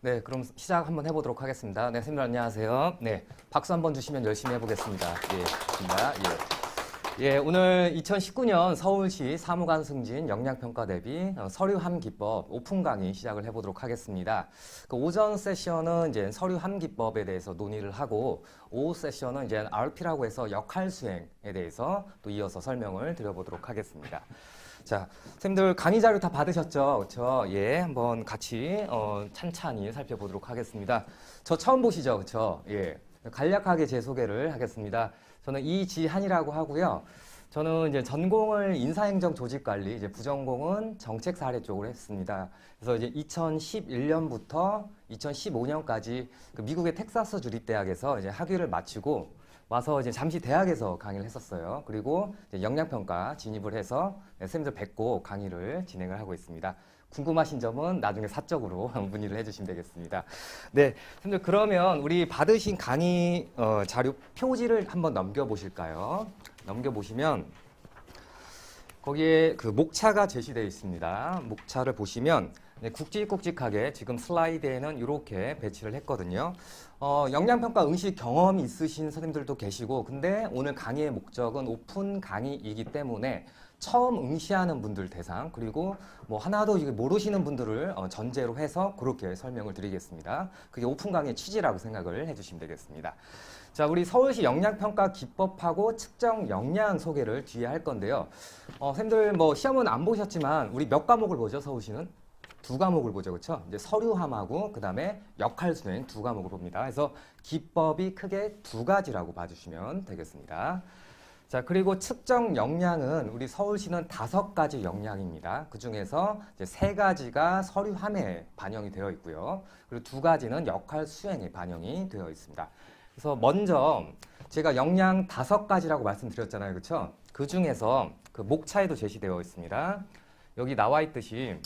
네, 그럼 시작 한번 해보도록 하겠습니다. 네, 선생님 안녕하세요. 네, 박수 한번 주시면 열심히 해보겠습니다. 예, 좋습니다. 예, 오늘 2019년 서울시 사무관 승진 역량평가 대비 서류 함기법 오픈 강의 시작을 해보도록 하겠습니다. 그 오전 세션은 이제 서류 함기법에 대해서 논의를 하고 오후 세션은 이제 RP라고 해서 역할 수행에 대해서 또 이어서 설명을 드려보도록 하겠습니다. 자, 선생님들 강의 자료 다 받으셨죠? 그렇죠? 예, 한번 같이 찬찬히 살펴보도록 하겠습니다. 저 처음 보시죠? 그렇죠? 예, 간략하게 제 소개를 하겠습니다. 저는 이지한이라고 하고요. 저는 이제 전공을 인사행정 조직관리, 이제 부전공은 정책사례 쪽으로 했습니다. 그래서 이제 2011년부터 2015년까지 그 미국의 텍사스 주립대학에서 이제 학위를 마치고 와서 이제 잠시 대학에서 강의를 했었어요. 그리고 이제 역량평가 진입을 해서 선생님들 뵙고 강의를 진행을 하고 있습니다. 궁금하신 점은 나중에 사적으로 문의를 해주시면 되겠습니다. 네, 선생님들 그러면 우리 받으신 강의 자료 표지를 한번 넘겨보실까요? 넘겨보시면 거기에 그 목차가 제시되어 있습니다. 목차를 보시면 굵직굵직하게 지금 슬라이드에는 이렇게 배치를 했거든요. 역량평가 응시 경험이 있으신 선생님들도 계시고, 근데 오늘 강의의 목적은 오픈 강의이기 때문에 처음 응시하는 분들 대상, 그리고 뭐 하나도 모르시는 분들을 전제로 해서 그렇게 설명을 드리겠습니다. 그게 오픈 강의의 취지라고 생각을 해주시면 되겠습니다. 자, 우리 서울시 역량평가 기법하고 측정 역량 소개를 뒤에 할 건데요. 선생님들 뭐 시험은 안 보셨지만 우리 몇 과목을 보죠, 서울시는? 두 과목을 보죠, 그렇죠? 이제 서류함하고 그 다음에 역할 수행 두 과목을 봅니다. 그래서 기법이 크게 두 가지라고 봐주시면 되겠습니다. 자, 그리고 측정 역량은 우리 서울시는 5가지 역량입니다. 그 중에서 이제 3가지가 서류함에 반영이 되어 있고요. 그리고 2가지는 역할 수행에 반영이 되어 있습니다. 그래서 먼저 제가 역량 5가지라고 말씀드렸잖아요, 그렇죠? 그 중에서 그 목차에도 제시되어 있습니다. 여기 나와 있듯이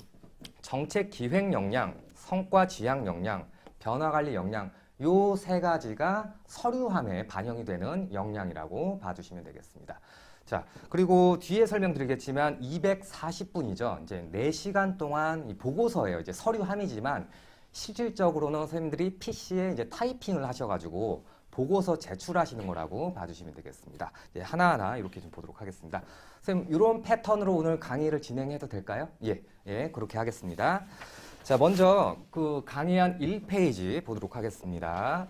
정책 기획 역량, 성과 지향 역량, 변화 관리 역량 요 3가지가 서류함에 반영이 되는 역량이라고 봐주시면 되겠습니다. 자, 그리고 뒤에 설명드리겠지만 240분이죠. 이제 4시간 동안 이 보고서예요. 이제 서류함이지만 실질적으로는 선생님들이 PC에 이제 타이핑을 하셔가지고 보고서 제출하시는 거라고 봐주시면 되겠습니다. 이제 하나하나 이렇게 좀 보도록 하겠습니다. 선생님, 이런 패턴으로 오늘 강의를 진행해도 될까요? 예, 그렇게 하겠습니다. 자, 먼저 그 강의한 1페이지 보도록 하겠습니다.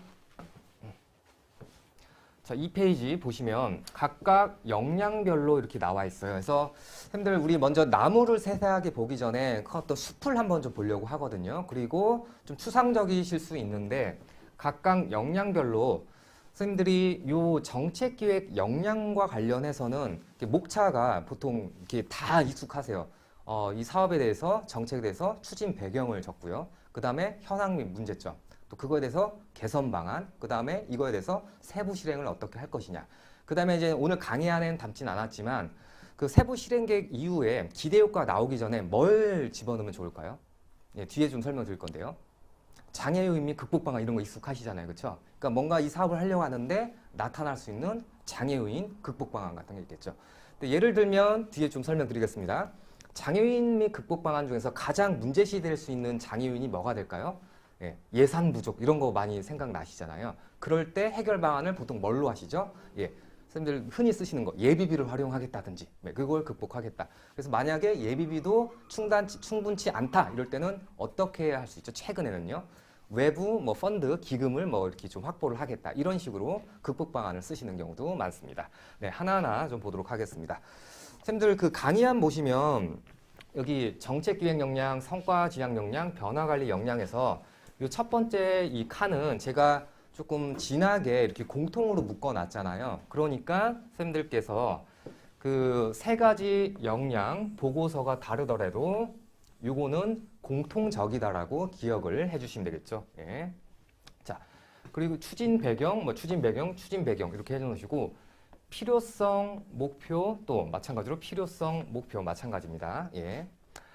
자, 2페이지 보시면 각각 역량별로 이렇게 나와 있어요. 그래서 선생님들 우리 먼저 나무를 세세하게 보기 전에 어떤 숲을 한번 좀 보려고 하거든요. 그리고 좀 추상적이실 수 있는데 각각 역량별로 선생님들이 요 정책기획 역량과 관련해서는 목차가 보통 이렇게 다 익숙하세요. 이 사업에 대해서 정책에 대해서 추진 배경을 적고요. 그 다음에 현황 및 문제점, 또 그거에 대해서 개선 방안, 그 다음에 이거에 대해서 세부 실행을 어떻게 할 것이냐. 그 다음에 이제 오늘 강의 안에는 담진 않았지만 그 세부 실행 계획 이후에 기대 효과 나오기 전에 뭘 집어넣으면 좋을까요? 예, 뒤에 좀 설명드릴 건데요. 장애 요인 및 극복 방안 이런 거 익숙하시잖아요, 그렇죠? 그러니까 뭔가 이 사업을 하려고 하는데 나타날 수 있는 장애 요인, 극복 방안 같은 게 있겠죠. 근데 예를 들면 뒤에 좀 설명드리겠습니다. 장애인 및 극복 방안 중에서 가장 문제시될 수 있는 장애 요인이 뭐가 될까요? 예, 예산 부족 이런 거 많이 생각나시잖아요. 그럴 때 해결 방안을 보통 뭘로 하시죠? 예, 선생님들 흔히 쓰시는 거 예비비를 활용하겠다든지 그걸 극복하겠다. 그래서 만약에 예비비도 충분치 않다 이럴 때는 어떻게 해야 할 수 있죠? 최근에는요. 외부 뭐 펀드, 기금을 뭐 이렇게 좀 확보를 하겠다. 이런 식으로 극복 방안을 쓰시는 경우도 많습니다. 네, 하나하나 좀 보도록 하겠습니다. 선생님들 그 강의안 보시면 여기 정책기획 역량, 성과 지향 역량, 변화 관리 역량에서 이 첫 번째 이 칸은 제가 조금 진하게 이렇게 공통으로 묶어 놨잖아요. 그러니까 선생님들께서 그 3가지 역량 보고서가 다르더라도 요거는 공통적이다라고 기억을 해주시면 되겠죠. 예. 자, 그리고 추진 배경 이렇게 해놓으시고 필요성, 목표 또 마찬가지로 필요성, 목표 마찬가지입니다. 예.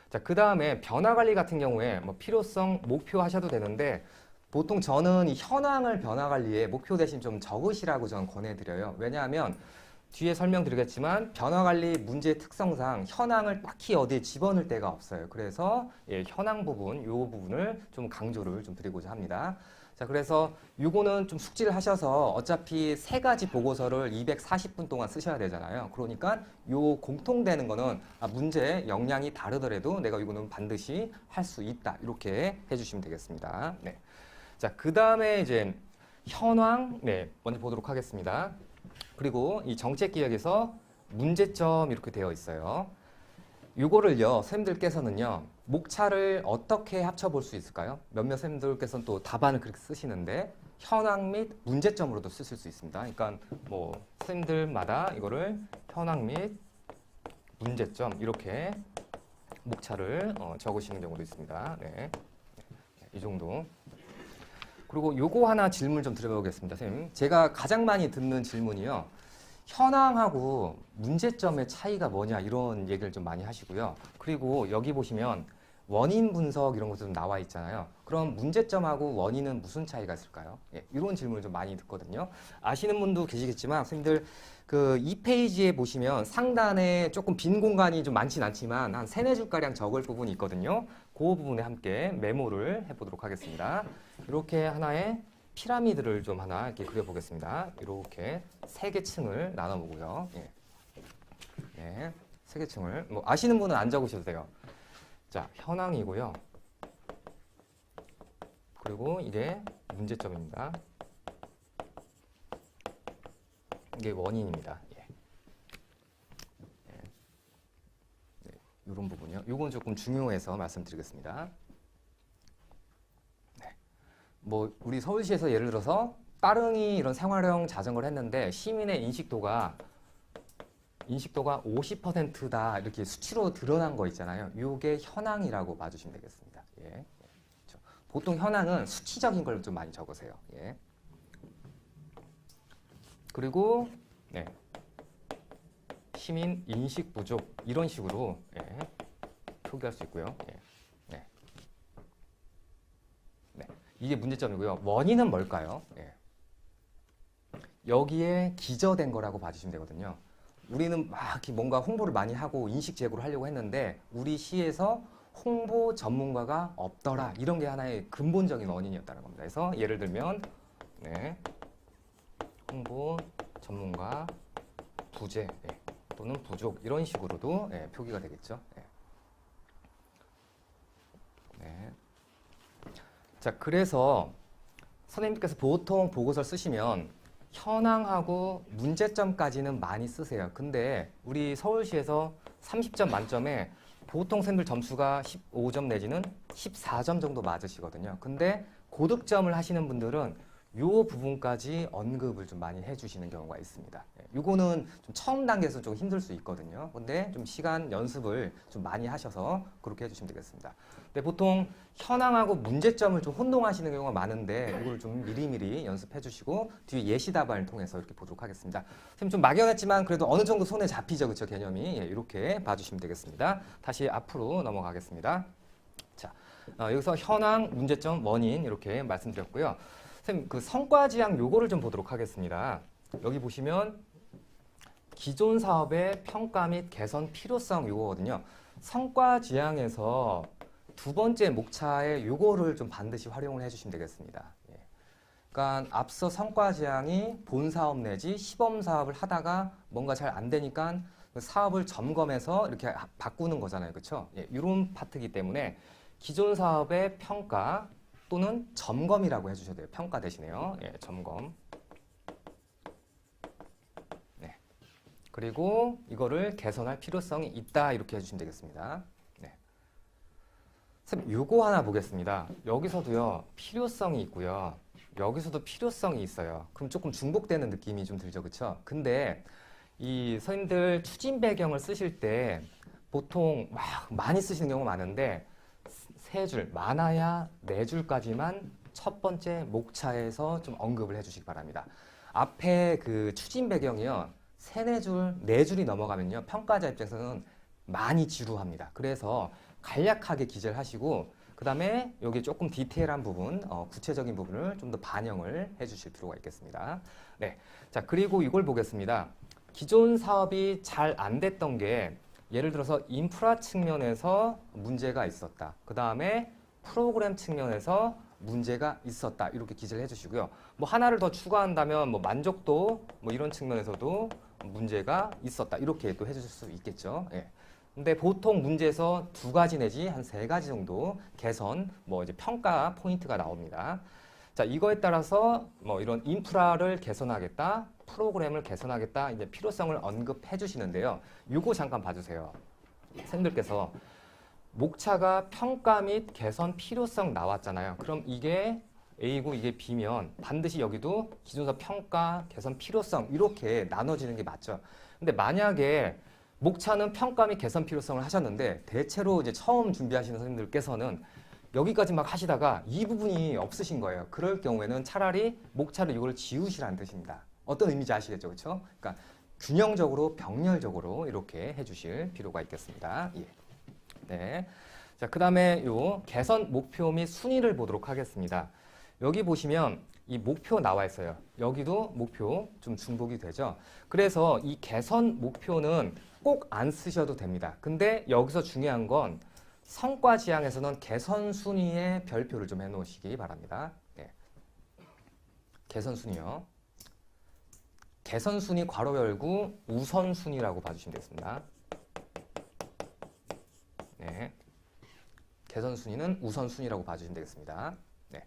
자, 그 다음에 변화 관리 같은 경우에 뭐 필요성, 목표 하셔도 되는데 보통 저는 이 현황을 변화 관리에 목표 대신 좀 적으시라고 저는 권해드려요. 왜냐하면 뒤에 설명드리겠지만 변화관리 문제의 특성상 현황을 딱히 어디에 집어넣을 데가 없어요. 그래서 예, 현황 부분, 이 부분을 좀 강조를 좀 드리고자 합니다. 자, 그래서 요거는 좀 숙지를 하셔서 어차피 세 가지 보고서를 240분 동안 쓰셔야 되잖아요. 그러니까 요 공통되는 거는 문제 역량이 다르더라도 내가 이거는 반드시 할 수 있다. 이렇게 해주시면 되겠습니다. 네. 자, 그 다음에 이제 현황, 네, 먼저 보도록 하겠습니다. 그리고 이 정책기획에서 문제점 이렇게 되어 있어요. 요거를요, 선생님들께서는요, 목차를 어떻게 합쳐볼 수 있을까요? 몇몇 선생님들께서는 또 답안을 그렇게 쓰시는데, 현황 및 문제점으로도 쓰실 수 있습니다. 그러니까 뭐, 선생님들마다 이거를 현황 및 문제점, 이렇게 목차를 적으시는 경우도 있습니다. 네. 이 정도. 그리고 요거 하나 질문 좀 드려보겠습니다. 선생님, 제가 가장 많이 듣는 질문이요. 현황하고 문제점의 차이가 뭐냐 이런 얘기를 좀 많이 하시고요. 그리고 여기 보시면 원인 분석 이런 것도 좀 나와 있잖아요. 그럼 문제점하고 원인은 무슨 차이가 있을까요? 예, 이런 질문을 좀 많이 듣거든요. 아시는 분도 계시겠지만 선생님들 그 2페이지에 보시면 상단에 조금 빈 공간이 좀 많진 않지만 한 3-4줄가량 적을 부분이 있거든요. 그 부분에 함께 메모를 해보도록 하겠습니다. 이렇게 하나의 피라미드를 좀 하나 이렇게 그려보겠습니다. 이렇게 3개 층을 나눠보고요. 예. 네, 3개 층을. 뭐 아시는 분은 안 적으셔도 돼요. 자, 현황이고요. 그리고 이게 문제점입니다. 이게 원인입니다. 예. 예. 네, 이런 부분이요. 이건 조금 중요해서 말씀드리겠습니다. 뭐 우리 서울시에서 예를 들어서 따릉이 이런 생활형 자전거를 했는데 시민의 인식도가 50%다 이렇게 수치로 드러난 거 있잖아요. 이게 현황이라고 봐주시면 되겠습니다. 예. 그렇죠. 보통 현황은 수치적인 걸 좀 많이 적으세요. 예. 그리고 네. 시민 인식 부족 이런 식으로 예. 표기할 수 있고요. 예. 네. 네. 이게 문제점이고요. 원인은 뭘까요? 예. 여기에 기저된 거라고 봐주시면 되거든요. 우리는 막 이렇게 뭔가 홍보를 많이 하고 인식 제고를 하려고 했는데 우리 시에서 홍보 전문가가 없더라. 이런 게 하나의 근본적인 원인이었다는 겁니다. 그래서 예를 들면 네. 홍보 전문가 부재 예. 또는 부족 이런 식으로도 예. 표기가 되겠죠. 예. 네. 자, 그래서 선생님께서 보통 보고서를 쓰시면 현황하고 문제점까지는 많이 쓰세요. 근데 우리 서울시에서 30점 만점에 보통 선생님들 점수가 15점 내지는 14점 정도 맞으시거든요. 근데 고득점을 하시는 분들은 요 부분까지 언급을 좀 많이 해주시는 경우가 있습니다. 요거는 좀 처음 단계에서 좀 힘들 수 있거든요. 근데 좀 시간 연습을 좀 많이 하셔서 그렇게 해주시면 되겠습니다. 근데 보통 현황하고 문제점을 좀 혼동하시는 경우가 많은데 이걸 좀 미리미리 연습해 주시고 뒤에 예시 답안을 통해서 이렇게 보도록 하겠습니다. 선생님 좀 막연했지만 그래도 어느 정도 손에 잡히죠, 그렇죠? 개념이. 예, 이렇게 봐주시면 되겠습니다. 다시 앞으로 넘어가겠습니다. 자, 여기서 현황, 문제점, 원인 이렇게 말씀드렸고요. 선생님 그 성과 지향 요거를 좀 보도록 하겠습니다. 여기 보시면 기존 사업의 평가 및 개선 필요성 요거거든요. 성과 지향에서 두 번째 목차에 요거를 좀 반드시 활용을 해주시면 되겠습니다. 예. 그러니까 앞서 성과 지향이 본 사업 내지 시범 사업을 하다가 뭔가 잘 안 되니까 그 사업을 점검해서 이렇게 바꾸는 거잖아요, 그렇죠? 예, 이런 파트이기 때문에 기존 사업의 평가 또는 점검이라고 해주셔야 돼요. 평가 대신에요. 예, 점검. 네. 그리고 이거를 개선할 필요성이 있다 이렇게 해주시면 되겠습니다. 네. 선생님, 요거 하나 보겠습니다. 여기서도요 필요성이 있고요. 여기서도 필요성이 있어요. 그럼 조금 중복되는 느낌이 좀 들죠, 그렇죠? 근데 이 선생님들 추진 배경을 쓰실 때 보통 막 많이 쓰시는 경우가 많은데 3줄, 많아야 4줄까지만 첫 번째 목차에서 좀 언급을 해주시기 바랍니다. 앞에 그 추진 배경이요. 3-4줄, 4줄이 넘어가면요. 평가자 입장에서는 많이 지루합니다. 그래서 간략하게 기재를 하시고 그 다음에 여기 조금 디테일한 부분, 구체적인 부분을 좀 더 반영을 해주실 필요가 있겠습니다. 네, 자 그리고 이걸 보겠습니다. 기존 사업이 잘 안 됐던 게 예를 들어서 인프라 측면에서 문제가 있었다. 그 다음에 프로그램 측면에서 문제가 있었다. 이렇게 기재를 해주시고요. 뭐 하나를 더 추가한다면 뭐 만족도 뭐 이런 측면에서도 문제가 있었다. 이렇게 또 해주실 수 있겠죠. 예. 근데 보통 문제에서 2가지 내지 한 3가지 정도 개선, 뭐 이제 평가 포인트가 나옵니다. 자, 이거에 따라서 뭐 이런 인프라를 개선하겠다, 프로그램을 개선하겠다, 이제 필요성을 언급해 주시는데요. 요거 잠깐 봐주세요. 선생님들께서 목차가 평가 및 개선 필요성 나왔잖아요. 그럼 이게 A고 이게 B면 반드시 여기도 기존서 평가, 개선 필요성 이렇게 나눠지는 게 맞죠. 근데 만약에 목차는 평가 및 개선 필요성을 하셨는데 대체로 이제 처음 준비하시는 선생님들께서는 여기까지 막 하시다가 이 부분이 없으신 거예요. 그럴 경우에는 차라리 목차를 이걸 지우시라는 뜻입니다. 어떤 의미인지 아시겠죠? 그렇죠? 그러니까 균형적으로 병렬적으로 이렇게 해주실 필요가 있겠습니다. 예. 네. 자, 그 다음에 요 개선 목표 및 순위를 보도록 하겠습니다. 여기 보시면 이 목표 나와 있어요. 여기도 목표 좀 중복이 되죠. 그래서 이 개선 목표는 꼭 안 쓰셔도 됩니다. 근데 여기서 중요한 건 성과 지향에서는 개선 순위에 별표를 좀 해놓으시기 바랍니다. 네. 개선 순위요. 개선 순위 괄호 열고 우선 순위라고 봐주시면 되겠습니다. 네. 개선 순위는 우선 순위라고 봐주시면 되겠습니다. 네.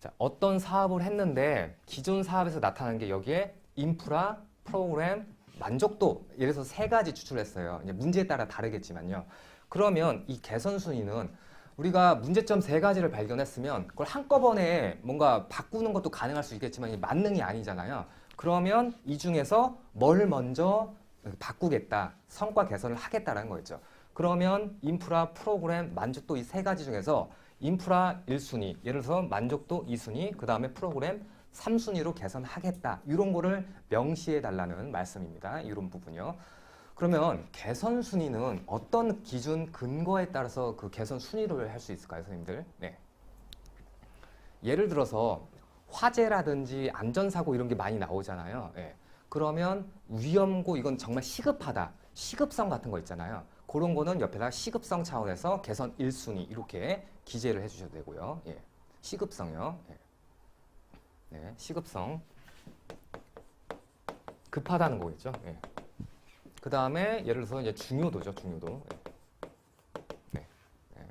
자, 어떤 사업을 했는데 기존 사업에서 나타난 게 여기에 인프라, 프로그램, 만족도 예를 들어서 3가지 추출했어요. 이제 문제에 따라 다르겠지만요. 그러면 이 개선 순위는 우리가 문제점 3가지를 발견했으면 그걸 한꺼번에 뭔가 바꾸는 것도 가능할 수 있겠지만 이게 만능이 아니잖아요. 그러면 이 중에서 뭘 먼저 바꾸겠다, 성과 개선을 하겠다라는 거였죠. 그러면 인프라, 프로그램, 만족도 이 3가지 중에서 인프라 1순위, 예를 들어서 만족도 2순위, 그 다음에 프로그램 3순위로 개선하겠다. 이런 거를 명시해 달라는 말씀입니다. 이런 부분이요. 그러면 개선 순위는 어떤 기준 근거에 따라서 그 개선 순위를 할 수 있을까요, 선생님들? 네. 예를 들어서 화재라든지 안전사고 이런 게 많이 나오잖아요. 네. 그러면 위험고 이건 정말 시급하다. 시급성 같은 거 있잖아요. 그런 거는 옆에다 시급성 차원에서 개선 1순위 이렇게 기재를 해주셔도 되고요. 예. 시급성요. 예. 네, 시급성. 급하다는 거겠죠. 예. 그 다음에 예를 들어서 이제 중요도죠, 중요도. 네. 네.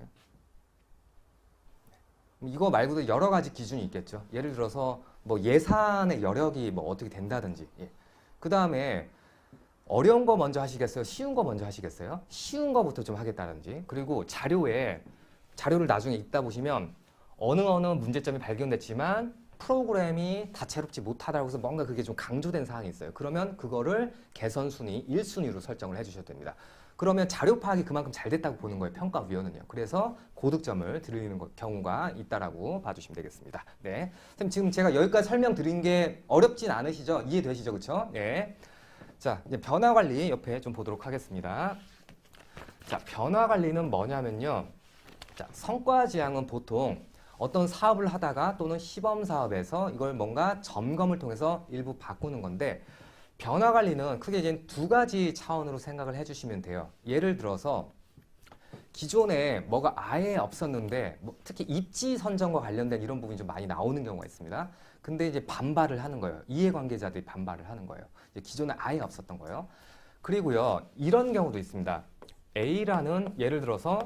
네. 이거 말고도 여러 가지 기준이 있겠죠. 예를 들어서 뭐 예산의 여력이 뭐 어떻게 된다든지. 예. 그 다음에 어려운 거 먼저 하시겠어요? 쉬운 거 먼저 하시겠어요? 쉬운 거부터 좀 하겠다든지. 그리고 자료를 나중에 읽다 보시면 어느 문제점이 발견됐지만 프로그램이 다채롭지 못하다고 해서 뭔가 그게 좀 강조된 사항이 있어요. 그러면 그거를 개선 순위 1순위로 설정을 해주셔도 됩니다. 그러면 자료 파악이 그만큼 잘 됐다고 보는 거예요. 평가위원은요. 그래서 고득점을 드리는 경우가 있다라고 봐주시면 되겠습니다. 네, 선생님 지금 제가 여기까지 설명드린 게 어렵진 않으시죠? 이해되시죠? 그렇죠? 네. 자, 이제 변화 관리 옆에 좀 보도록 하겠습니다. 자, 변화 관리는 뭐냐면요. 자, 성과 지향은 보통 어떤 사업을 하다가 또는 시범 사업에서 이걸 뭔가 점검을 통해서 일부 바꾸는 건데 변화 관리는 크게 이제 2가지 차원으로 생각을 해주시면 돼요. 예를 들어서 기존에 뭐가 아예 없었는데 특히 입지 선정과 관련된 이런 부분이 좀 많이 나오는 경우가 있습니다. 근데 이제 반발을 하는 거예요. 이해관계자들이 반발을 하는 거예요. 이제 기존에 아예 없었던 거예요. 그리고요, 이런 경우도 있습니다. A라는 예를 들어서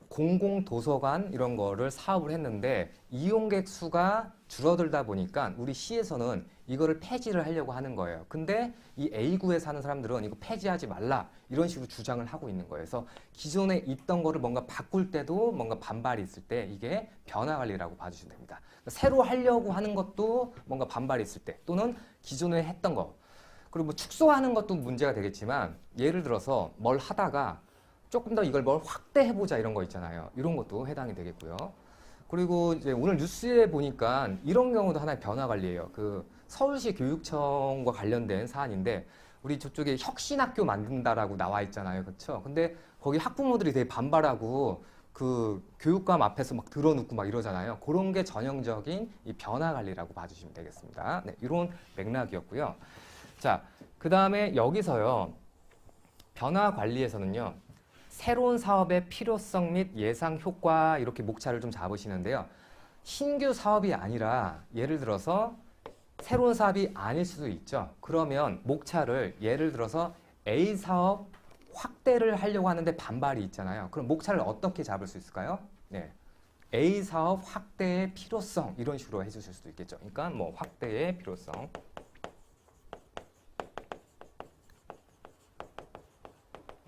공공도서관 이런 거를 사업을 했는데 이용객 수가 줄어들다 보니까 우리 시에서는 이거를 폐지를 하려고 하는 거예요. 근데 이 A구에 사는 사람들은 이거 폐지하지 말라 이런 식으로 주장을 하고 있는 거예요. 그래서 기존에 있던 거를 뭔가 바꿀 때도 뭔가 반발이 있을 때 이게 변화 관리라고 봐주시면 됩니다. 새로 하려고 하는 것도 뭔가 반발이 있을 때 또는 기존에 했던 거 그리고 뭐 축소하는 것도 문제가 되겠지만 예를 들어서 뭘 하다가 조금 더 이걸 뭘 확대해보자 이런 거 있잖아요. 이런 것도 해당이 되겠고요. 그리고 이제 오늘 뉴스에 보니까 이런 경우도 하나의 변화 관리예요. 그 서울시 교육청과 관련된 사안인데 우리 저쪽에 혁신학교 만든다라고 나와 있잖아요. 그렇죠? 근데 거기 학부모들이 되게 반발하고 그 교육감 앞에서 막 들어눕고 막 이러잖아요. 그런 게 전형적인 이 변화 관리라고 봐주시면 되겠습니다. 네, 이런 맥락이었고요. 자, 그 다음에 여기서요. 변화 관리에서는요. 새로운 사업의 필요성 및 예상 효과 이렇게 목차를 좀 잡으시는데요. 신규 사업이 아니라 예를 들어서 새로운 사업이 아닐 수도 있죠. 그러면 목차를 예를 들어서 A 사업 확대를 하려고 하는데 반발이 있잖아요. 그럼 목차를 어떻게 잡을 수 있을까요? 네. A 사업 확대의 필요성 이런 식으로 해주실 수도 있겠죠. 그러니까 뭐 확대의 필요성.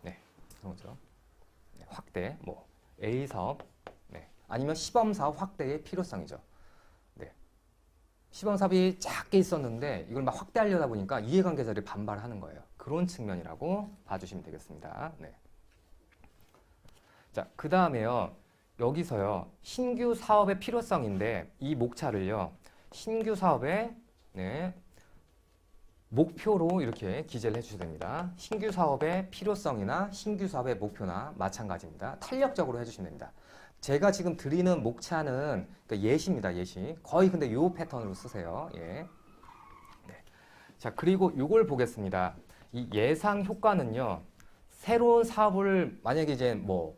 네, 그렇죠. 네, 확대 뭐 A 사업, 네. 아니면 시범 사업 확대의 필요성이죠. 네. 시범 사업이 작게 있었는데 이걸 막 확대하려다 보니까 이해관계자들이 반발하는 거예요. 그런 측면이라고 봐주시면 되겠습니다. 네. 자, 그 다음에요. 여기서요. 신규 사업의 필요성인데 이 목차를요. 신규 사업의 네, 목표로 이렇게 기재를 해주셔야 됩니다. 신규 사업의 필요성이나 신규 사업의 목표나 마찬가지입니다. 탄력적으로 해주시면 됩니다. 제가 지금 드리는 목차는 그러니까 예시입니다. 예시. 거의 근데 요 패턴으로 쓰세요. 예. 네. 자, 그리고 요걸 보겠습니다. 이 예상 효과는요. 새로운 사업을 만약에 이제 뭐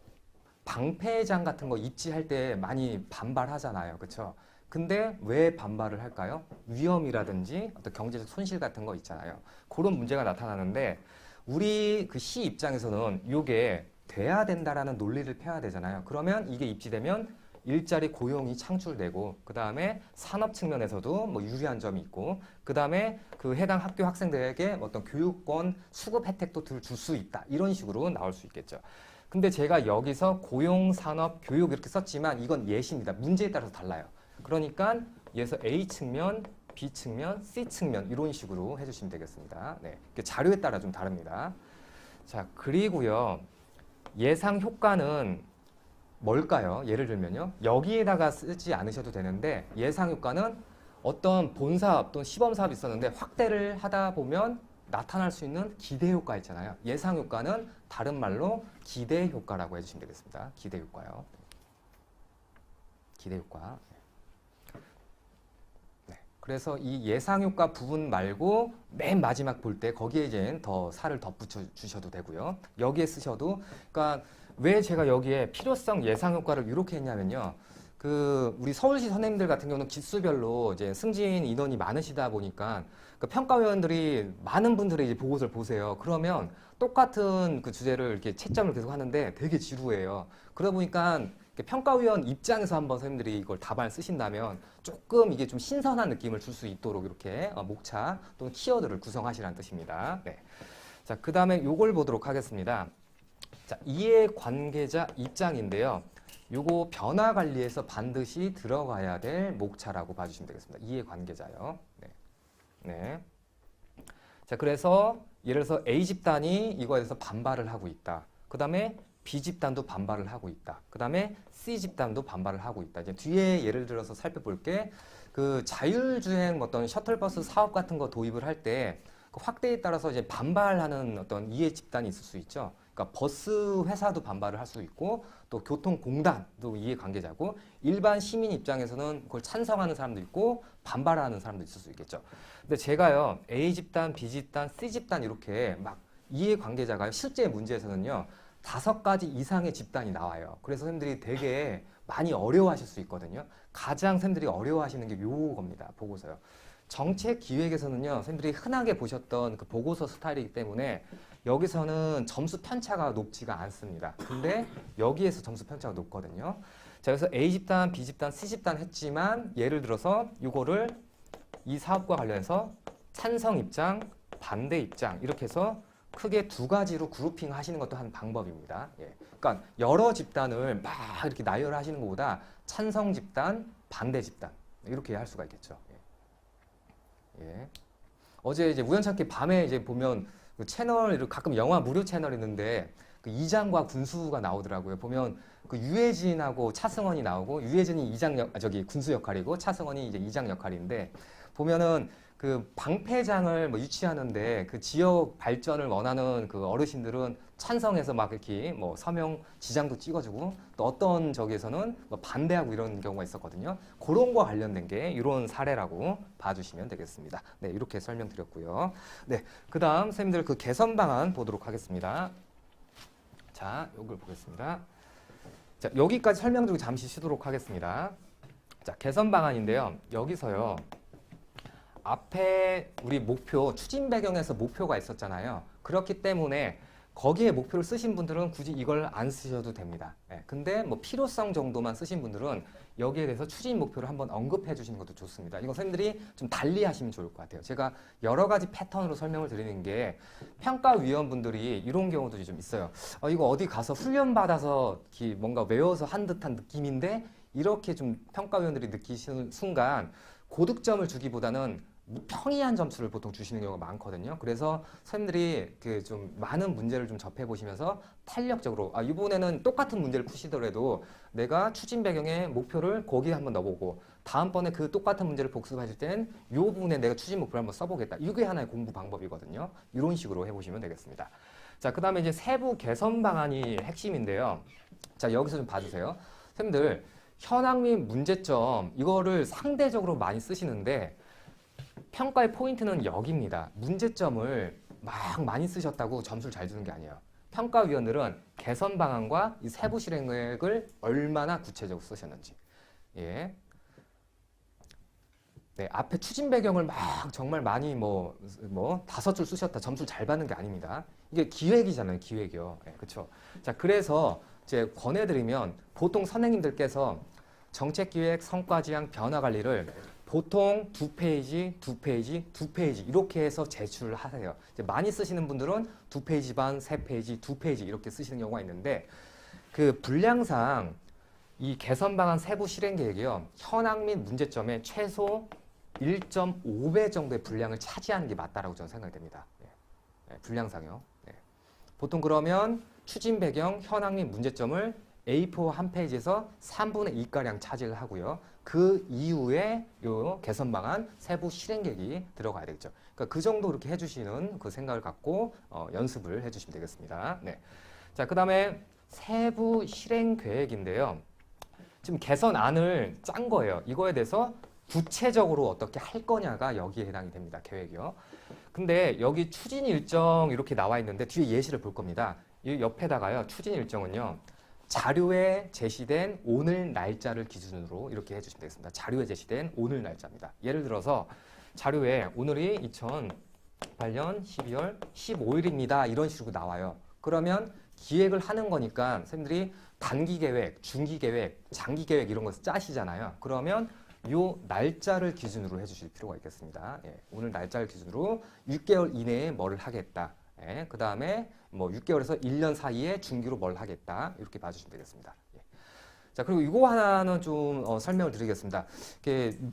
방패장 같은 거 입지할 때 많이 반발하잖아요. 그렇죠? 근데 왜 반발을 할까요? 위험이라든지 어떤 경제적 손실 같은 거 있잖아요. 그런 문제가 나타나는데 우리 그 시 입장에서는 이게 돼야 된다라는 논리를 펴야 되잖아요. 그러면 이게 입지되면 일자리 고용이 창출되고 그 다음에 산업 측면에서도 뭐 유리한 점이 있고 그 다음에 그 해당 학교 학생들에게 어떤 교육권 수급 혜택도 줄 수 있다. 이런 식으로 나올 수 있겠죠. 근데 제가 여기서 고용, 산업, 교육 이렇게 썼지만 이건 예시입니다. 문제에 따라서 달라요. 그러니까 여기서 A 측면, B 측면, C 측면 이런 식으로 해주시면 되겠습니다. 네, 자료에 따라 좀 다릅니다. 자, 그리고요. 예상 효과는 뭘까요? 예를 들면요. 여기에다가 쓰지 않으셔도 되는데 예상 효과는 어떤 본사업 또는 시범사업이 있었는데 확대를 하다 보면 나타날 수 있는 기대 효과 있잖아요. 예상 효과는 다른 말로 기대 효과라고 해주시면 되겠습니다. 기대 효과요. 기대 효과. 네. 그래서 이 예상 효과 부분 말고 맨 마지막 볼 때 거기에 이제 더 살을 덧붙여 주셔도 되고요. 여기에 쓰셔도 그러니까 왜 제가 여기에 필요성 예상 효과를 이렇게 했냐면요. 그 우리 서울시 선생님들 같은 경우는 기수별로 이제 승진 인원이 많으시다 보니까 그 평가위원들이 많은 분들의 이제 보고서를 보세요. 그러면 똑같은 그 주제를 이렇게 채점을 계속 하는데 되게 지루해요. 그러다 보니까 평가위원 입장에서 한번 선생님들이 이걸 답안을 쓰신다면 조금 이게 좀 신선한 느낌을 줄 수 있도록 이렇게 목차 또는 키워드를 구성하시라는 뜻입니다. 네. 자, 그 다음에 요걸 보도록 하겠습니다. 자, 이해관계자 입장인데요. 요거 변화 관리에서 반드시 들어가야 될 목차라고 봐주시면 되겠습니다. 이해관계자요. 네. 네. 자, 그래서 예를 들어서 A 집단이 이거에 대해서 반발을 하고 있다. 그 다음에 B 집단도 반발을 하고 있다. 그 다음에 C 집단도 반발을 하고 있다. 이제 뒤에 예를 들어서 살펴볼 게 그 자율주행 어떤 셔틀버스 사업 같은 거 도입을 할 때 그 확대에 따라서 이제 반발하는 어떤 이해 집단이 있을 수 있죠. 그러니까 버스 회사도 반발을 할 수 있고 또 교통공단도 이해관계자고 일반 시민 입장에서는 그걸 찬성하는 사람도 있고 반발하는 사람도 있을 수 있겠죠. 근데 제가요 A 집단, B 집단, C 집단 이렇게 막 이해관계자가 실제 문제에서는요 5가지 이상의 집단이 나와요. 그래서 선생님들이 되게 많이 어려워하실 수 있거든요. 가장 선생님들이 어려워하시는 게 요겁니다. 보고서요. 정책 기획에서는요, 선생님들이 흔하게 보셨던 그 보고서 스타일이기 때문에 여기서는 점수 편차가 높지가 않습니다. 근데 여기에서 점수 편차가 높거든요. 자, 그래서 A 집단, B 집단, C 집단 했지만 예를 들어서 이거를 이 사업과 관련해서 찬성 입장, 반대 입장 이렇게 해서 크게 2가지로 그룹핑 하시는 것도 한 방법입니다. 예. 그러니까 여러 집단을 막 이렇게 나열하시는 것보다 찬성 집단, 반대 집단 이렇게 할 수가 있겠죠. 예. 어제 이제 우연찮게 밤에 이제 보면 그 채널 가끔 영화 무료 채널 있는데 그 이장과 군수가 나오더라고요. 보면 그 유해진하고 차승원이 나오고 유해진이 군수 역할이고 차승원이 이제 이장 역할인데 보면은 그 방패장을 뭐 유치하는데 그 지역 발전을 원하는 그 어르신들은 찬성해서 막 이렇게 뭐 서명 지장도 찍어주고 또 어떤 저기에서는 뭐 반대하고 이런 경우가 있었거든요. 그런 거 관련된 게 이런 사례라고 봐주시면 되겠습니다. 네, 이렇게 설명드렸고요. 네, 그다음 선생님들 그 개선 방안 보도록 하겠습니다. 자, 이걸 보겠습니다. 자, 여기까지 설명드리고 잠시 쉬도록 하겠습니다. 자, 개선 방안인데요. 여기서요. 앞에 우리 목표, 추진 배경에서 목표가 있었잖아요. 그렇기 때문에 거기에 목표를 쓰신 분들은 굳이 이걸 안 쓰셔도 됩니다. 예, 근데 뭐 필요성 정도만 쓰신 분들은 여기에 대해서 추진 목표를 한번 언급해 주시는 것도 좋습니다. 이거 선생님들이 좀 달리 하시면 좋을 것 같아요. 제가 여러 가지 패턴으로 설명을 드리는 게 평가위원분들이 이런 경우도 좀 있어요. 이거 어디 가서 훈련 받아서 뭔가 외워서 한 듯한 느낌인데 이렇게 좀 평가위원들이 느끼시는 순간 고득점을 주기보다는 평이한 점수를 보통 주시는 경우가 많거든요. 그래서 선생님들이 그 좀 많은 문제를 좀 접해 보시면서 탄력적으로 이번에는 똑같은 문제를 푸시더라도 내가 추진 배경의 목표를 거기에 한번 넣어보고 다음번에 그 똑같은 문제를 복습하실 때는 이 부분에 내가 추진 목표를 한번 써보겠다. 이게 하나의 공부 방법이거든요. 이런 식으로 해보시면 되겠습니다. 자, 그 다음에 이제 세부 개선 방안이 핵심인데요. 자, 여기서 좀 봐주세요. 선생님들 현황 및 문제점 이거를 상대적으로 많이 쓰시는데 평가의 포인트는 여기입니다. 문제점을 막 많이 쓰셨다고 점수를 잘 주는 게 아니에요. 평가위원들은 개선 방안과 이 세부 실행 계획을 얼마나 구체적으로 쓰셨는지. 예. 네, 앞에 추진 배경을 막 정말 많이 뭐 5줄 쓰셨다 점수를 잘 받는 게 아닙니다. 이게 기획이잖아요, 기획이요. 예, 그렇죠. 자, 그래서 이제 권해드리면 보통 선생님들께서 정책기획, 성과지향, 변화관리를 보통 2페이지, 2페이지, 2페이지 이렇게 해서 제출을 하세요. 이제 많이 쓰시는 분들은 2페이지 반, 3페이지, 2페이지 이렇게 쓰시는 경우가 있는데 그 분량상 이 개선 방안 세부 실행 계획이요. 현황 및 문제점의 최소 1.5배 정도의 분량을 차지하는 게 맞다라고 저는 생각이 됩니다. 네, 분량상요. 네. 보통 그러면 추진 배경, 현황 및 문제점을 A4 한 페이지에서 3분의 2가량 차지를 하고요. 그 이후에 요 개선 방안 세부 실행 계획이 들어가야 되겠죠. 그러니까 그 정도 이렇게 해주시는 그 생각을 갖고 연습을 해주시면 되겠습니다. 네. 자, 그 다음에 세부 실행 계획인데요. 지금 개선안을 짠 거예요. 이거에 대해서 구체적으로 어떻게 할 거냐가 여기에 해당이 됩니다. 계획이요. 근데 여기 추진 일정 이렇게 나와 있는데 뒤에 예시를 볼 겁니다. 이 옆에다가요. 추진 일정은요. 자료에 제시된 오늘 날짜를 기준으로 이렇게 해주시면 되겠습니다. 자료에 제시된 오늘 날짜입니다. 예를 들어서 자료에 오늘이 2008년 12월 15일입니다. 이런 식으로 나와요. 그러면 기획을 하는 거니까 선생님들이 단기 계획, 중기 계획, 장기 계획 이런 거 짜시잖아요. 그러면 요 날짜를 기준으로 해주실 필요가 있겠습니다. 예, 오늘 날짜를 기준으로 6개월 이내에 뭘 하겠다. 예, 그 다음에 뭐 6개월에서 1년 사이에 중기로 뭘 하겠다. 이렇게 봐주시면 되겠습니다. 예. 자, 그리고 이거 하나는 좀 설명을 드리겠습니다.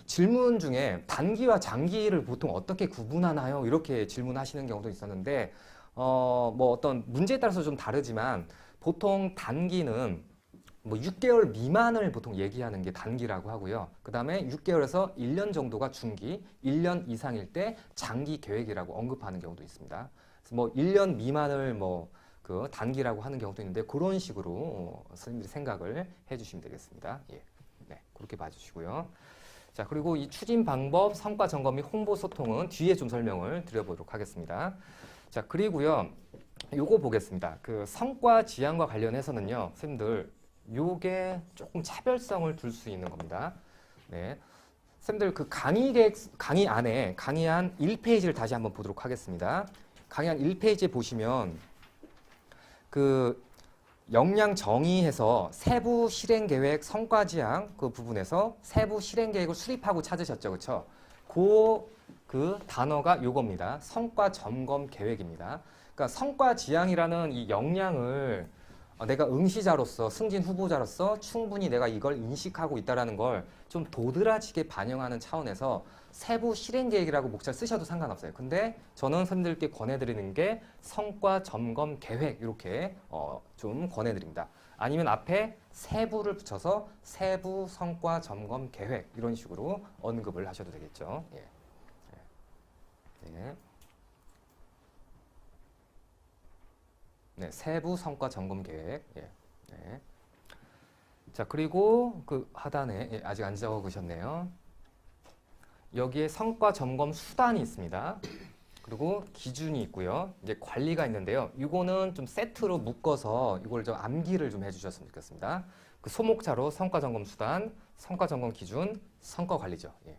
질문 중에 단기와 장기를 보통 어떻게 구분하나요? 이렇게 질문하시는 경우도 있었는데 뭐 어떤 문제에 따라서 좀 다르지만 보통 단기는 뭐 6개월 미만을 보통 얘기하는 게 단기라고 하고요. 그 다음에 6개월에서 1년 정도가 중기, 1년 이상일 때 장기 계획이라고 언급하는 경우도 있습니다. 그래서 뭐 1년 미만을 뭐 그 단기라고 하는 경우도 있는데 그런 식으로 선생님들이 생각을 해주시면 되겠습니다. 예, 네, 그렇게 봐주시고요. 자, 그리고 이 추진 방법, 성과 점검 및 홍보 소통은 뒤에 좀 설명을 드려보도록 하겠습니다. 자, 그리고요, 요거 보겠습니다. 그 성과 지향과 관련해서는요, 선생님들 요게 조금 차별성을 둘 수 있는 겁니다. 네. 선생님들 그 강의 안에 강의안 1페이지를 다시 한번 보도록 하겠습니다. 강의안 1페이지에 보시면 그 역량 정의해서 세부 실행 계획 성과 지향 그 부분에서 세부 실행 계획을 수립하고 찾으셨죠. 그렇죠? 그 단어가 요겁니다. 성과 점검 계획입니다. 그러니까 성과 지향이라는 이 역량을 내가 응시자로서 승진 후보자로서 충분히 내가 이걸 인식하고 있다는 걸 좀 도드라지게 반영하는 차원에서 세부 실행 계획이라고 목차를 쓰셔도 상관없어요. 근데 저는 선생님들께 권해드리는 게 성과 점검 계획 이렇게 좀 권해드립니다. 아니면 앞에 세부를 붙여서 세부 성과 점검 계획 이런 식으로 언급을 하셔도 되겠죠. 예. 네. 네, 세부 성과 점검 계획. 예. 네. 자, 그리고 그 하단에 예, 아직 안 적으셨네요. 여기에 성과 점검 수단이 있습니다. 그리고 기준이 있고요. 이제 관리가 있는데요. 이거는 좀 세트로 묶어서 이걸 좀 암기를 좀 해주셨으면 좋겠습니다. 그 소목차로 성과 점검 수단, 성과 점검 기준, 성과 관리죠. 예.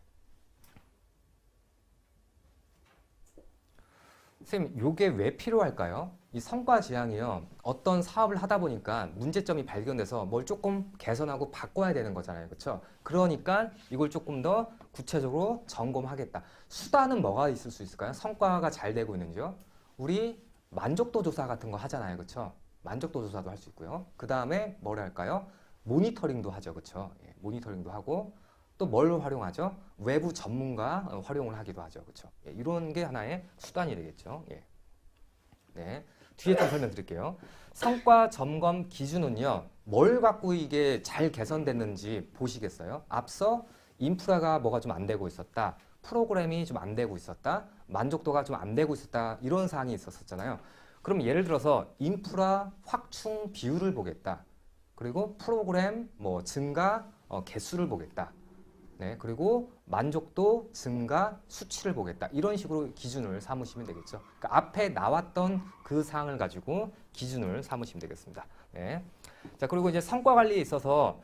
선생님, 이게 왜 필요할까요? 이 성과 지향이요. 어떤 사업을 하다 보니까 문제점이 발견돼서 뭘 조금 개선하고 바꿔야 되는 거잖아요. 그렇죠? 그러니까 이걸 조금 더 구체적으로 점검하겠다. 수단은 뭐가 있을 수 있을까요? 성과가 잘 되고 있는지요? 우리 만족도 조사 같은 거 하잖아요. 그렇죠? 만족도 조사도 할 수 있고요. 그 다음에 뭘 할까요? 모니터링도 하죠. 그렇죠? 예, 모니터링도 하고 또 뭘 활용하죠? 외부 전문가 활용을 하기도 하죠. 그렇죠? 예, 이런 게 하나의 수단이 되겠죠. 예. 네. 뒤에 좀 설명드릴게요. 성과 점검 기준은요. 뭘 갖고 이게 잘 개선됐는지 보시겠어요? 앞서 인프라가 뭐가 좀 안 되고 있었다. 프로그램이 좀 안 되고 있었다. 만족도가 좀 안 되고 있었다. 이런 사항이 있었잖아요. 그럼 예를 들어서 인프라 확충 비율을 보겠다. 그리고 프로그램 뭐 증가 개수를 보겠다. 네, 그리고 만족도 증가 수치를 보겠다. 이런 식으로 기준을 삼으시면 되겠죠. 그러니까 앞에 나왔던 그 사항을 가지고 기준을 삼으시면 되겠습니다. 네. 자, 그리고 이제 성과 관리에 있어서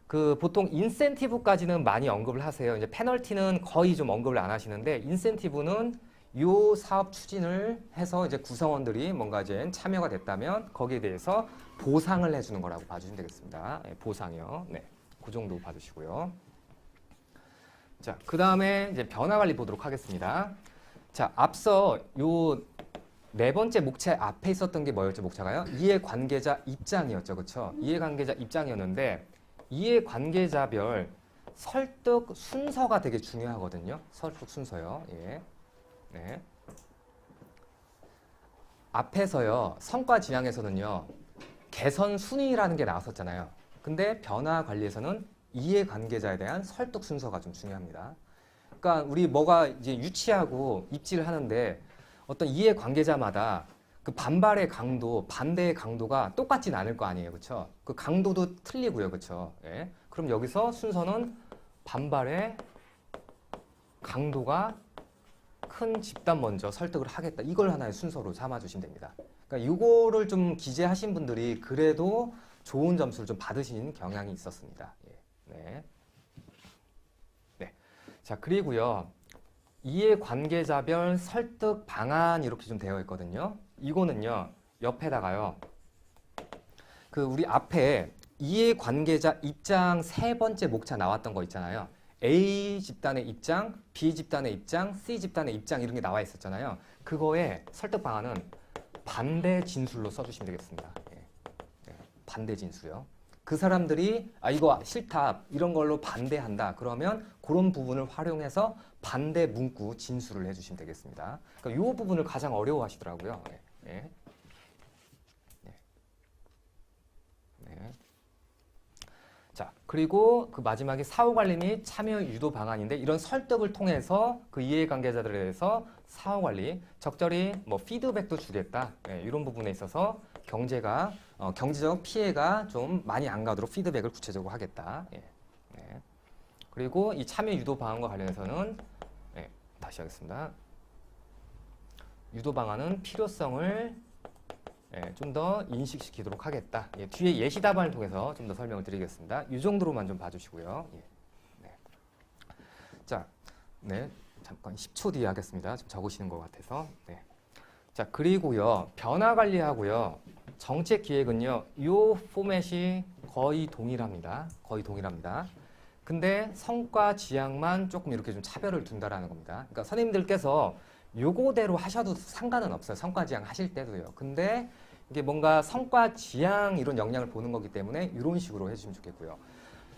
그 보통 인센티브까지는 많이 언급을 하세요. 이제 페널티는 거의 좀 언급을 안 하시는데 인센티브는 요 사업 추진을 해서 이제 구성원들이 뭔가 이제 참여가 됐다면 거기에 대해서 보상을 해주는 거라고 봐주시면 되겠습니다. 네, 보상이요. 네, 그 정도 봐주시고요. 자, 그 다음에 이제 변화 관리 보도록 하겠습니다. 자, 앞서 요 네 번째 목차 앞에 있었던 게 뭐였죠, 목차가요? 이해관계자 입장이었죠, 그렇죠? 이해관계자 입장이었는데 이해관계자별 설득 순서가 되게 중요하거든요. 설득 순서요. 예. 네. 앞에서요, 성과 지향에서는요, 개선 순위라는 게 나왔었잖아요. 근데 변화 관리에서는 이해관계자에 대한 설득 순서가 좀 중요합니다. 그러니까 우리 뭐가 이제 유치하고 입지를 하는데 어떤 이해관계자마다 그 반발의 강도, 반대의 강도가 똑같진 않을 거 아니에요. 그렇죠? 그 강도도 틀리고요. 그렇죠? 예. 그럼 여기서 순서는 반발의 강도가 큰 집단 먼저 설득을 하겠다. 이걸 하나의 순서로 삼아 주시면 됩니다. 그러니까 이거를 좀 기재하신 분들이 그래도 좋은 점수를 좀 받으신 경향이 있었습니다. 예. 네. 네. 자, 그리고요. 이해관계자별 설득 방안 이렇게 좀 되어 있거든요. 이거는요. 옆에다가요. 그 우리 앞에 이해관계자 입장 세 번째 목차 나왔던 거 있잖아요. A 집단의 입장, B 집단의 입장, C 집단의 입장 이런 게 나와 있었잖아요. 그거에 설득 방안은 반대 진술로 써주시면 되겠습니다. 예. 예. 반대 진수요. 그 사람들이 이거 싫다 이런 걸로 반대한다 그러면 그런 부분을 활용해서 반대 문구 진술을 해주시면 되겠습니다. 그러니까 이 부분을 가장 어려워하시더라고요. 네. 네. 네. 네. 자, 그리고 그 마지막에 사후관리 및 참여 유도 방안인데 이런 설득을 통해서 그 이해관계자들에 대해서 사후관리 적절히 뭐 피드백도 주겠다. 네, 이런 부분에 있어서 경제적 피해가 좀 많이 안 가도록 피드백을 구체적으로 하겠다. 예. 네. 그리고 이 참여 유도 방안과 관련해서는 네, 다시 하겠습니다. 유도 방안은 필요성을 좀 더 인식시키도록 하겠다. 예, 뒤에 예시 답안을 통해서 좀 더 설명을 드리겠습니다. 이 정도로만 좀 봐주시고요. 예. 네. 자, 네, 잠깐 10초 뒤에 하겠습니다. 좀 적으시는 것 같아서. 네. 자, 그리고요, 변화 관리하고요, 정책 기획은요, 이 포맷이 거의 동일합니다. 거의 동일합니다. 근데 성과 지향만 조금 이렇게 좀 차별을 둔다라는 겁니다. 그러니까 선생님들께서 요거대로 하셔도 상관은 없어요. 성과 지향 하실 때도요. 근데 이게 뭔가 성과 지향 이런 역량을 보는 거기 때문에 이런 식으로 해주시면 좋겠고요.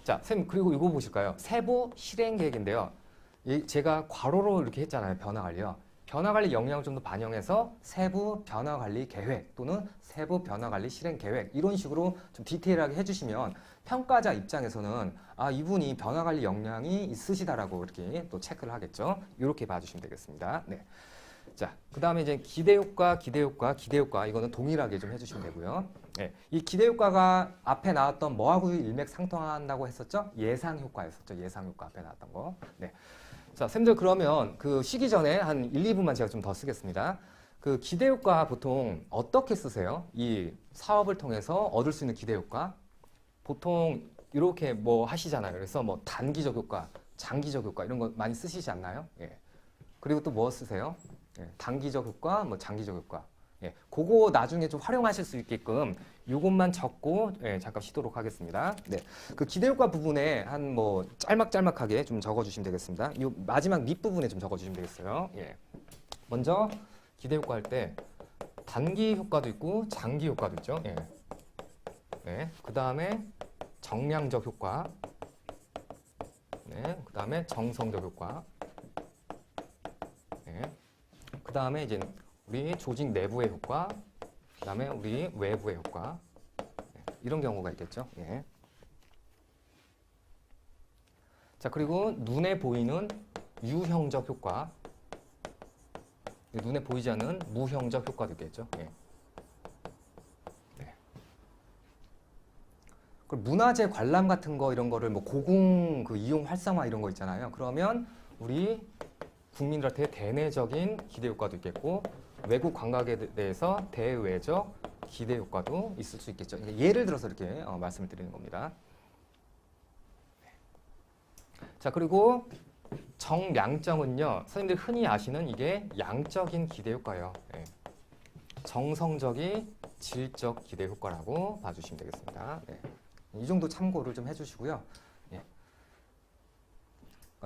자, 선생님 그리고 이거 보실까요? 세부 실행 계획인데요. 제가 괄호로 이렇게 했잖아요. 변화 관리요. 변화 관리 역량을 좀 더 반영해서 세부 변화 관리 계획 또는 세부 변화 관리 실행 계획 이런 식으로 좀 디테일하게 해주시면 평가자 입장에서는 이분이 변화 관리 역량이 있으시다라고 이렇게 또 체크를 하겠죠. 이렇게 봐주시면 되겠습니다. 네. 자, 그 다음에 이제 기대 효과 이거는 동일하게 좀 해주시면 되고요. 네, 이 기대 효과가 앞에 나왔던 뭐하고 일맥상통한다고 했었죠? 예상 효과였었죠. 예상 효과 앞에 나왔던 거. 네. 자, 쌤들 그러면 그 쉬기 전에 한 1, 2분만 제가 좀 더 쓰겠습니다. 그 기대 효과 보통 어떻게 쓰세요? 이 사업을 통해서 얻을 수 있는 기대 효과? 보통 이렇게 뭐 하시잖아요. 그래서 뭐 단기적 효과, 장기적 효과 이런 거 많이 쓰시지 않나요? 예. 그리고 또 뭐 쓰세요? 예. 단기적 효과, 뭐 장기적 효과. 예. 그거 나중에 좀 활용하실 수 있게끔 요것만 적고 예, 잠깐 쉬도록 하겠습니다. 네. 그 기대 효과 부분에 한 뭐 짤막짤막하게 좀 적어 주시면 되겠습니다. 이 마지막 밑 부분에 좀 적어 주시면 되겠어요. 예. 먼저 기대 효과 할 때 단기 효과도 있고 장기 효과도 있죠. 예. 네. 그다음에 정량적 효과. 네. 그다음에 정성적 효과. 네. 그다음에 이제 우리 조직 내부의 효과, 그다음에 우리 외부의 효과. 네. 이런 경우가 있겠죠. 예. 자, 그리고 눈에 보이는 유형적 효과. 눈에 보이지 않는 무형적 효과도 있겠죠. 예. 네. 그리고 문화재 관람 같은 거 이런 거를 뭐 고궁 그 이용 활성화 이런 거 있잖아요. 그러면 우리 국민들한테 대내적인 기대 효과도 있겠고 외국 관광에 대해서 대외적 기대 효과도 있을 수 있겠죠. 예를 들어서 이렇게 말씀을 드리는 겁니다. 자, 그리고 정량적은요, 선생님들 흔히 아시는 이게 양적인 기대 효과예요. 네. 정성적이 질적 기대 효과라고 봐주시면 되겠습니다. 네. 이 정도 참고를 좀 해주시고요. 네.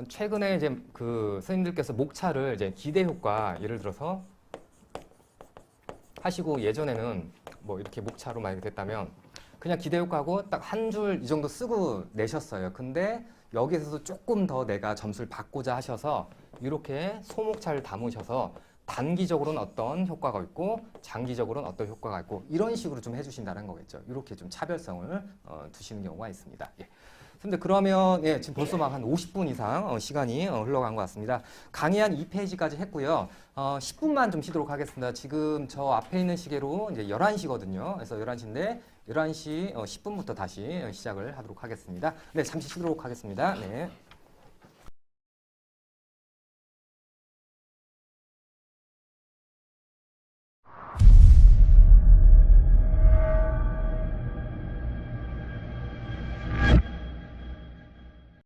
최근에 이제 그 선생님들께서 목차를 이제 기대 효과 예를 들어서 하시고 예전에는 뭐 이렇게 목차로 만약에 됐다면 그냥 기대 효과하고 딱 한 줄 이 정도 쓰고 내셨어요. 근데 여기에서도 조금 더 내가 점수를 받고자 하셔서 이렇게 소목차를 담으셔서 단기적으로는 어떤 효과가 있고 장기적으로는 어떤 효과가 있고 이런 식으로 좀 해주신다는 거겠죠. 이렇게 좀 차별성을 두시는 경우가 있습니다. 예. 근데 그러면 예, 지금 벌써 막 한 50분 이상 시간이 흘러간 것 같습니다. 강의 한 2페이지까지 했고요. 10분만 좀 쉬도록 하겠습니다. 지금 저 앞에 있는 시계로 이제 11시거든요. 그래서 11시인데 11시 10분부터 다시 시작을 하도록 하겠습니다. 네, 잠시 쉬도록 하겠습니다. 네.